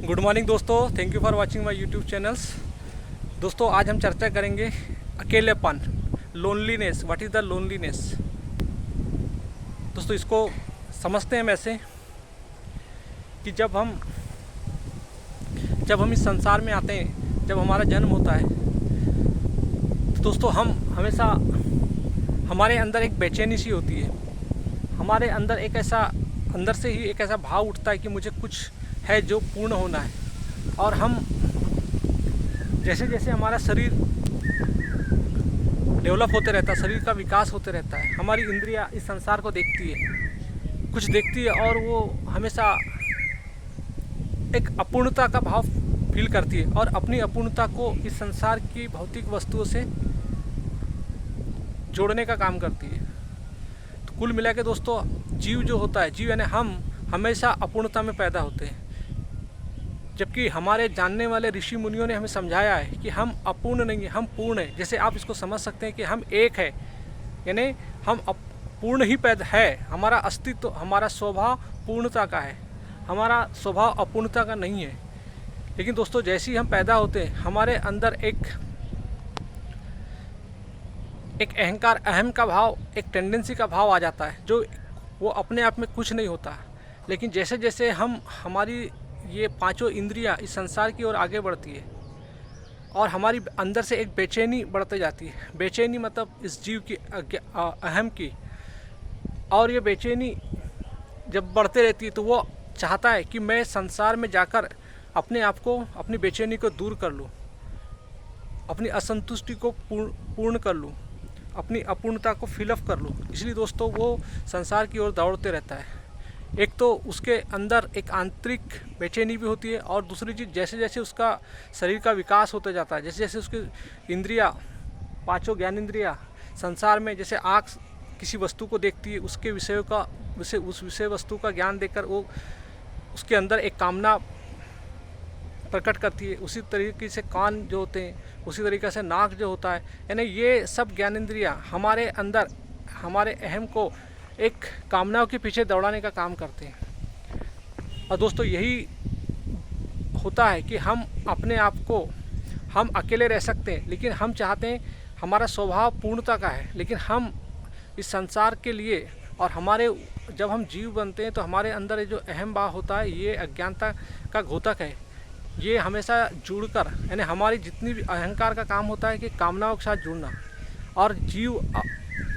Good morning दोस्तों, thank you for watching my YouTube channels. दोस्तों आज हम चर्चा करेंगे अकेलेपन, loneliness. What is the loneliness. दोस्तों इसको समझते हैं हम ऐसे कि जब हम इस संसार में आते हैं, जब हमारा जन्म होता है तो दोस्तों हम हमेशा हमारे अंदर एक बेचैनी सी होती है। हमारे अंदर अंदर से ही एक ऐसा भाव उठता है कि मुझे कुछ है जो पूर्ण होना है। और हम जैसे जैसे हमारा शरीर डेवलप होते रहता है, शरीर का विकास होते रहता है, हमारी इंद्रियां इस संसार को देखती है, कुछ देखती है और वो हमेशा एक अपूर्णता का भाव फील करती है और अपनी अपूर्णता को इस संसार की भौतिक वस्तुओं से जोड़ने का काम करती है। तो कुल मिला के दोस्तों जीव जो होता है, जीव यानी हम हमेशा अपूर्णता में पैदा होते हैं। जबकि हमारे जानने वाले ऋषि मुनियों ने हमें समझाया है कि हम अपूर्ण नहीं है, हम पूर्ण है। जैसे आप इसको समझ सकते हैं कि हम एक है, यानी हम पूर्ण ही पैदा है। हमारा अस्तित्व, हमारा स्वभाव पूर्णता का है, हमारा स्वभाव अपूर्णता का नहीं है। लेकिन दोस्तों जैसे ही हम पैदा होते हैं हमारे अंदर एक अहंकार, अहम का भाव, एक टेंडेंसी का भाव आ जाता है, जो वो अपने आप में कुछ नहीं होता। लेकिन जैसे जैसे हमारी ये पांचों इंद्रियां इस संसार की ओर आगे बढ़ती है और हमारी अंदर से एक बेचैनी बढ़ते जाती है। बेचैनी मतलब इस जीव की अहम की। और ये बेचैनी जब बढ़ते रहती है तो वो चाहता है कि मैं संसार में जाकर अपने आप को, अपनी बेचैनी को दूर कर लूँ, अपनी असंतुष्टि को पूर्ण कर लूँ, अपनी अपूर्णता को फिलअप कर लूँ। इसलिए दोस्तों वो संसार की ओर दौड़ते रहता है। एक तो उसके अंदर एक आंतरिक बेचैनी भी होती है और दूसरी चीज़ जैसे जैसे उसका शरीर का विकास होता जाता है, जैसे जैसे उसकी इंद्रियां, पांचों ज्ञान इंद्रियां संसार में, जैसे आँख किसी वस्तु को देखती है, उसके उस विषय वस्तु का ज्ञान देकर वो उसके अंदर एक कामना प्रकट करती है। उसी तरीके से कान जो होते हैं, उसी तरीके से नाक जो होता है, यानी ये सब ज्ञान इंद्रियाँ हमारे अंदर हमारे अहम को एक कामनाओं के पीछे दौड़ाने का काम करते हैं। और दोस्तों यही होता है कि हम अपने आप को, हम अकेले रह सकते हैं लेकिन हम चाहते हैं, हमारा स्वभाव पूर्णता का है, लेकिन हम इस संसार के लिए और जब हम जीव बनते हैं तो हमारे अंदर जो अहम भाव होता है, ये अज्ञानता का घोतक है। ये हमेशा जुड़कर, यानी हमारी जितनी भी अहंकार का काम होता है कि कामनाओं के साथ जुड़ना, और जीव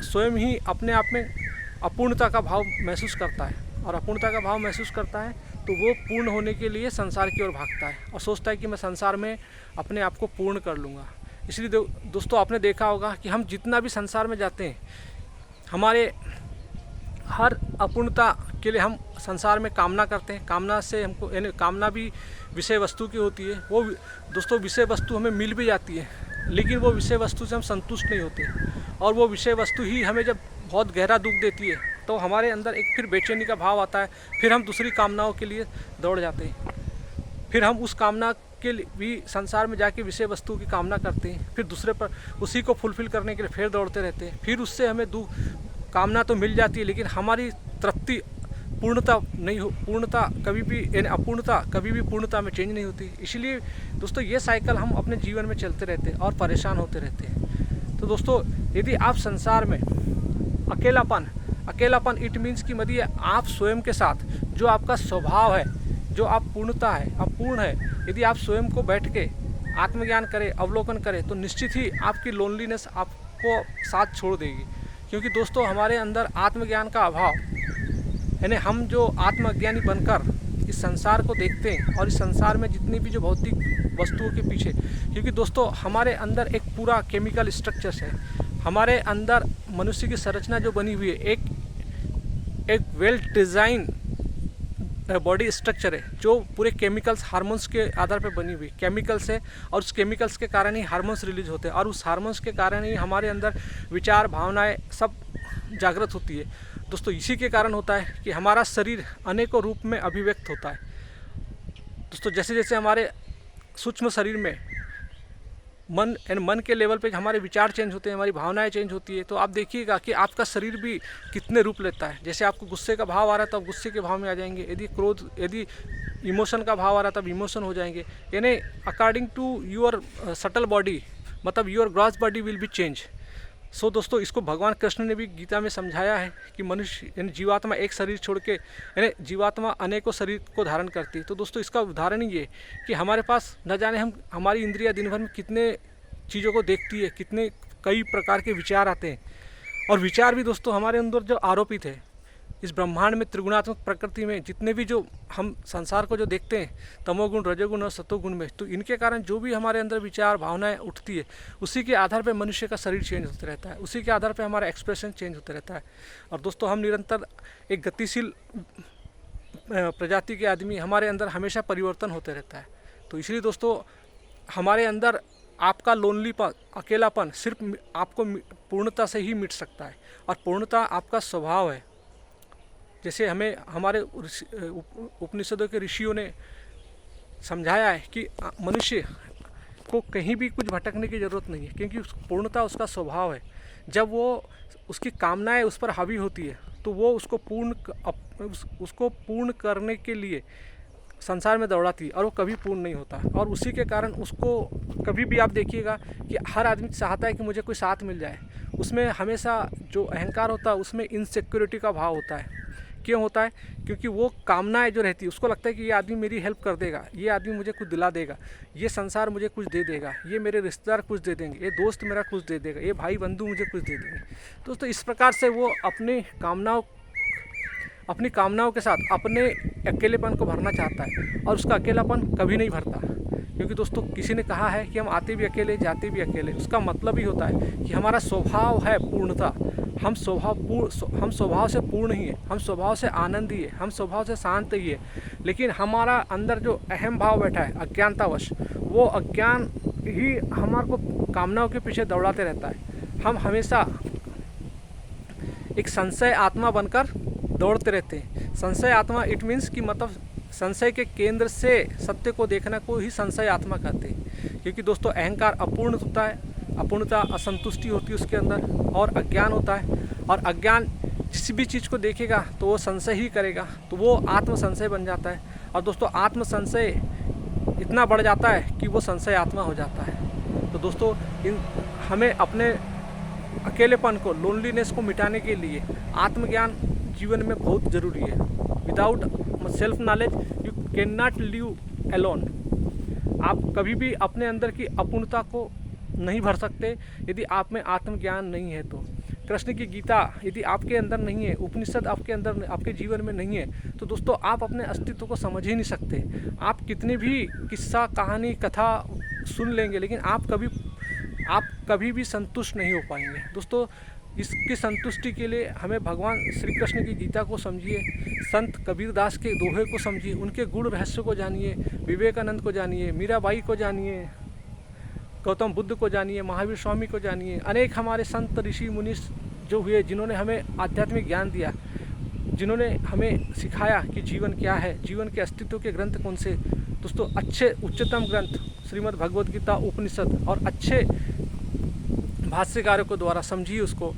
स्वयं ही अपने आप में अपूर्णता का भाव महसूस करता है। और अपूर्णता का भाव महसूस करता है तो वो पूर्ण होने के लिए संसार की ओर भागता है और सोचता है कि मैं संसार में अपने आप को पूर्ण कर लूँगा। इसलिए दोस्तों आपने देखा होगा कि हम जितना भी संसार में जाते हैं, हमारे हर अपूर्णता के लिए हम संसार में कामना करते हैं। कामना से हमको, यानी कामना भी विषय वस्तु की होती है। वो दोस्तों विषय वस्तु हमें मिल भी जाती है, लेकिन वो विषय वस्तु से हम संतुष्ट नहीं होते और वो विषय वस्तु ही हमें जब बहुत गहरा दुख देती है तो हमारे अंदर एक फिर बेचैनी का भाव आता है। फिर हम दूसरी कामनाओं के लिए दौड़ जाते हैं। फिर हम उस कामना के लिए भी संसार में जाके विषय वस्तु की कामना करते हैं, फिर दूसरे पर उसी को फुलफिल करने के लिए फिर दौड़ते रहते हैं। फिर उससे हमें कामना तो मिल जाती है लेकिन हमारी तृप्ति, पूर्णता नहीं हो, पूर्णता कभी भी, यानी अपूर्णता कभी भी पूर्णता में चेंज नहीं होती। इसलिए दोस्तों ये साइकिल हम अपने जीवन में चलते रहते हैं और परेशान होते रहते हैं। तो दोस्तों यदि आप संसार में अकेलापन इट मीन्स कि मदी आप स्वयं के साथ जो आपका स्वभाव है, जो आप पूर्णता है, आप पूर्ण है, यदि आप स्वयं को बैठ के आत्मज्ञान करें, अवलोकन करें तो निश्चित ही आपकी लोनलीनेस आपको साथ छोड़ देगी। क्योंकि दोस्तों हमारे अंदर आत्मज्ञान का अभाव, यानी हम जो आत्मअज्ञानी बनकर इस संसार को देखते हैं और इस संसार में जितनी भी जो भौतिक वस्तुओं के पीछे, क्योंकि दोस्तों हमारे अंदर एक पूरा केमिकल स्ट्रक्चर्स है। हमारे अंदर मनुष्य की संरचना जो बनी हुई है, एक वेल डिज़ाइन बॉडी स्ट्रक्चर है जो पूरे केमिकल्स, हार्मोन्स के आधार पर बनी हुई केमिकल्स है। और उस केमिकल्स के कारण ही हार्मोन्स रिलीज होते हैं और उस हार्मोन्स के कारण ही हमारे अंदर विचार, भावनाएं सब जागृत होती है। दोस्तों इसी के कारण होता है कि हमारा शरीर अनेकों रूप में अभिव्यक्त होता है। दोस्तों जैसे जैसे हमारे सूक्ष्म शरीर में मन के लेवल पे हमारे विचार चेंज होते हैं, हमारी भावनाएं चेंज होती है। तो आप देखिएगा कि आपका शरीर भी कितने रूप लेता है। जैसे आपको गुस्से का भाव आ रहा है तो आप गुस्से के भाव में आ जाएंगे, यदि इमोशन का भाव आ रहा है तब इमोशन हो जाएंगे। यानी according to your subtle body, मतलब your gross body will be change. So दोस्तों, इसको भगवान कृष्ण ने भी गीता में समझाया है कि मनुष्य यानी जीवात्मा एक शरीर छोड़ के, यानी जीवात्मा अनेकों शरीर को धारण करती है। तो दोस्तों, इसका उदाहरण ही ये कि हमारे पास न जाने हमारी इंद्रियां दिन भर में कितने चीज़ों को देखती है, कितने कई प्रकार के विचार आते हैं। और विचार भी दोस्तों हमारे अंदर जो आरोपित है, इस ब्रह्मांड में त्रिगुणात्मक प्रकृति में जितने भी जो हम संसार को जो देखते हैं, तमोगुण, रजोगुण और सतोगुण में, तो इनके कारण जो भी हमारे अंदर विचार भावनाएं उठती है, उसी के आधार पर मनुष्य का शरीर चेंज होते रहता है, उसी के आधार पर हमारा एक्सप्रेशन चेंज होते रहता है। और दोस्तों, हम निरंतर एक गतिशील प्रजाति के आदमी, हमारे अंदर हमेशा परिवर्तन होते रहता है। तो इसलिए दोस्तों, हमारे अंदर आपका लोनलीपन, अकेलापन सिर्फ आपको पूर्णता से ही मिट सकता है। और पूर्णता आपका स्वभाव है। जैसे हमें हमारे उपनिषदों के ऋषियों ने समझाया है कि मनुष्य को कहीं भी कुछ भटकने की ज़रूरत नहीं है, क्योंकि पूर्णता उसका स्वभाव है। जब वो उसकी कामनाएं उस पर हावी होती है तो वो उसको पूर्ण करने के लिए संसार में दौड़ाती है, और वो कभी पूर्ण नहीं होता। और उसी के कारण उसको कभी भी आप देखिएगा कि हर आदमी चाहता है कि मुझे कोई साथ मिल जाए। उसमें हमेशा जो अहंकार होता है उसमें इनसिक्योरिटी का भाव होता है। क्यों होता है? क्योंकि वो कामनाएं जो रहती है, उसको लगता है कि ये आदमी मेरी हेल्प कर देगा, ये आदमी मुझे कुछ दिला देगा, ये संसार मुझे कुछ दे देगा, ये मेरे रिश्तेदार कुछ दे देंगे, ये दोस्त मेरा कुछ दे देगा, ये भाई बंधु मुझे कुछ दे देंगे। दोस्तों, इस प्रकार से वो अपनी कामनाओं के साथ अपने अकेलेपन को भरना चाहता है, और उसका अकेलापन कभी नहीं भरता। क्योंकि दोस्तों, किसी ने कहा है कि हम आते भी अकेले जाते भी अकेले। उसका मतलब ही होता है कि हमारा स्वभाव है पूर्णता। हम स्वभाव से पूर्ण ही है, हम स्वभाव से आनंदी है, हम स्वभाव से शांत ही है। लेकिन हमारा अंदर जो अहम भाव बैठा है अज्ञानतावश, वो अज्ञान ही हमारे को कामनाओं के पीछे दौड़ाते रहता है। हम हमेशा एक संशय आत्मा बनकर दौड़ते रहते हैं। संशय आत्मा इट मीन्स कि मतलब संशय के केंद्र से सत्य को देखना को ही संशय आत्मा कहते हैं। क्योंकि दोस्तों, अहंकार अपूर्ण होता है, अपूर्णता असंतुष्टि होती है उसके अंदर, और अज्ञान होता है। और अज्ञान जिस भी चीज़ को देखेगा तो वो संशय ही करेगा, तो वो आत्म संशय बन जाता है। और दोस्तों, आत्म संशय इतना बढ़ जाता है कि वो संशय आत्मा हो जाता है। तो दोस्तों, हमें अपने अकेलेपन को, लोनलीनेस को मिटाने के लिए आत्मज्ञान जीवन में बहुत ज़रूरी है। Without self knowledge you can not live alone. आप कभी भी अपने अंदर की अपूर्णता को नहीं भर सकते यदि आप में आत्मज्ञान नहीं है। तो कृष्ण की गीता यदि आपके अंदर नहीं है, उपनिषद आपके अंदर, आपके जीवन में नहीं है, तो दोस्तों आप अपने अस्तित्व को समझ ही नहीं सकते। आप कितनी भी किस्सा, कहानी, कथा सुन लेंगे, लेकिन आप कभी भी संतुष्ट नहीं हो पाएंगे। दोस्तों, इसकी संतुष्टि के लिए हमें भगवान श्री कृष्ण की गीता को समझिए, संत कबीरदास के दोहे को समझिए, उनके गुण रहस्य को जानिए, विवेकानंद को जानिए, मीराबाई को जानिए, गौतम बुद्ध को जानिए, महावीर स्वामी को जानिए। अनेक हमारे संत ऋषि मुनि जो हुए, जिन्होंने हमें आध्यात्मिक ज्ञान दिया, जिन्होंने हमें सिखाया कि जीवन क्या है, जीवन के अस्तित्व के ग्रंथ कौन से। दोस्तों, अच्छे उच्चतम ग्रंथ श्रीमद् भगवद गीता, उपनिषद और अच्छे भाष्यकारों को द्वारा समझिए उसको।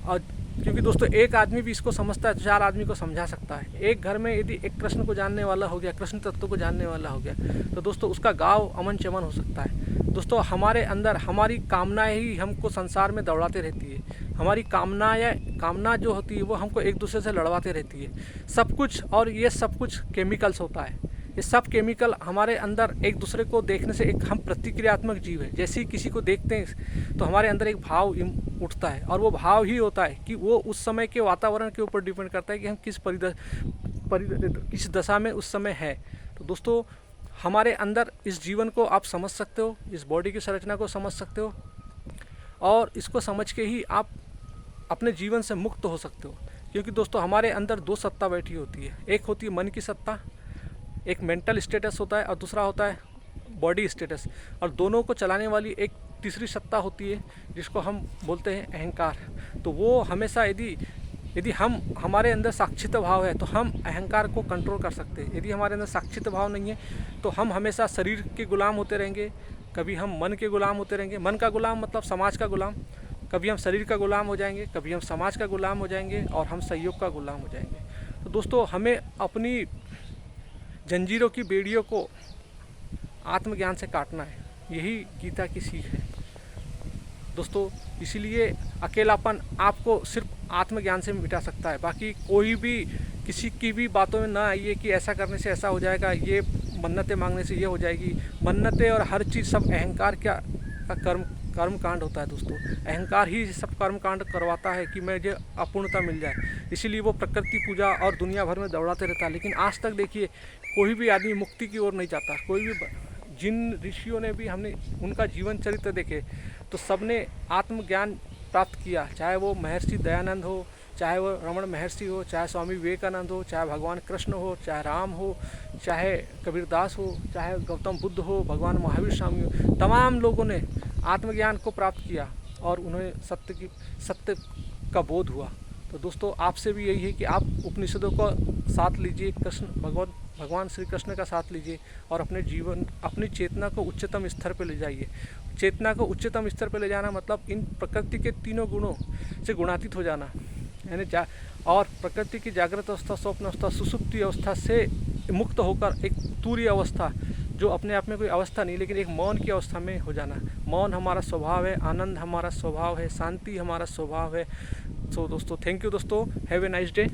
और क्योंकि दोस्तों, एक आदमी भी इसको समझता है तो 4 आदमी को समझा सकता है। एक घर में यदि एक कृष्ण को जानने वाला हो गया, कृष्ण तत्व को जानने वाला हो गया, तो दोस्तों उसका गाँव अमन चमन हो सकता है। दोस्तों, हमारे अंदर हमारी कामनाएं ही हमको संसार में दौड़ाते रहती है। हमारी कामना जो होती है वो हमको एक दूसरे से लड़वाते रहती है सब कुछ। और ये सब कुछ केमिकल्स होता है। ये सब केमिकल हमारे अंदर एक दूसरे को देखने से, एक हम प्रतिक्रियात्मक जीव है। जैसे ही किसी को देखते हैं तो हमारे अंदर एक भाव उठता है, और वो भाव ही होता है कि वो उस समय के वातावरण के ऊपर डिपेंड करता है कि हम किस दशा में उस समय है। तो दोस्तों, हमारे अंदर इस जीवन को आप समझ सकते हो, इस बॉडी की संरचना को समझ सकते हो, और इसको समझ के ही आप अपने जीवन से मुक्त हो सकते हो। क्योंकि दोस्तों, हमारे अंदर 2 सत्ता बैठी होती है। एक होती है मन की सत्ता, एक मेंटल स्टेटस होता है, और दूसरा होता है बॉडी स्टेटस। और दोनों को चलाने वाली एक तीसरी सत्ता होती है जिसको हम बोलते हैं अहंकार। तो वो हमेशा यदि हमारे अंदर साक्षित भाव है तो हम अहंकार को कंट्रोल कर सकते हैं। यदि हमारे अंदर साक्षित भाव नहीं है तो हम हमेशा शरीर के गुलाम होते रहेंगे, कभी हम मन के गुलाम होते रहेंगे, मन का गुलाम मतलब समाज का गुलाम, कभी हम शरीर का गुलाम हो जाएंगे, कभी हम समाज का गुलाम हो जाएंगे और हम सहयोग का गुलाम हो जाएंगे। तो दोस्तों हमें अपनी जंजीरों की बेड़ियों को आत्मज्ञान से काटना है, यही गीता की सीख है दोस्तों। इसीलिए अकेलापन आपको सिर्फ आत्मज्ञान से मिटा सकता है। बाकी कोई भी किसी की भी बातों में ना आइए कि ऐसा करने से ऐसा हो जाएगा, ये मन्नतें मांगने से ये हो जाएगी। मन्नतें और हर चीज़ सब अहंकार का कर्म कांड होता है दोस्तों। अहंकार ही सब कर्म कांड करवाता है कि मुझे अपूर्णता मिल जाए, इसीलिए वो प्रकृति पूजा और दुनिया भर में दौड़ाते रहता है। लेकिन आज तक देखिए कोई भी आदमी मुक्ति की ओर नहीं जाता। कोई भी जिन ऋषियों ने भी हमने उनका जीवन चरित्र देखे तो सबने आत्मज्ञान प्राप्त किया, चाहे वो महर्षि दयानंद हो, चाहे वो रमण महर्षि हो, चाहे स्वामी विवेकानंद हो, चाहे भगवान कृष्ण हो, चाहे राम हो, चाहे कबीरदास हो, चाहे गौतम बुद्ध हो, भगवान महावीर स्वामी हो, तमाम लोगों ने आत्मज्ञान को प्राप्त किया और उन्हें सत्य का बोध हुआ। तो दोस्तों आपसे भी यही है कि आप उपनिषदों का साथ लीजिए, भगवान श्री कृष्ण का साथ लीजिए और अपनी चेतना को उच्चतम स्तर पर ले जाइए। चेतना को उच्चतम स्तर पर ले जाना मतलब इन प्रकृति के तीनों गुणों से गुणातीत हो जाना, यानी और प्रकृति की जागृत अवस्था, स्वप्न अवस्था, सुसुप्ति अवस्था से मुक्त होकर एक तुरीय अवस्था, जो अपने आप में कोई अवस्था नहीं लेकिन एक मौन की अवस्था में हो जाना। मौन हमारा स्वभाव है, आनंद हमारा स्वभाव है, शांति हमारा स्वभाव है। सो दोस्तों थैंक यू दोस्तों, हैव ए नाइस डे।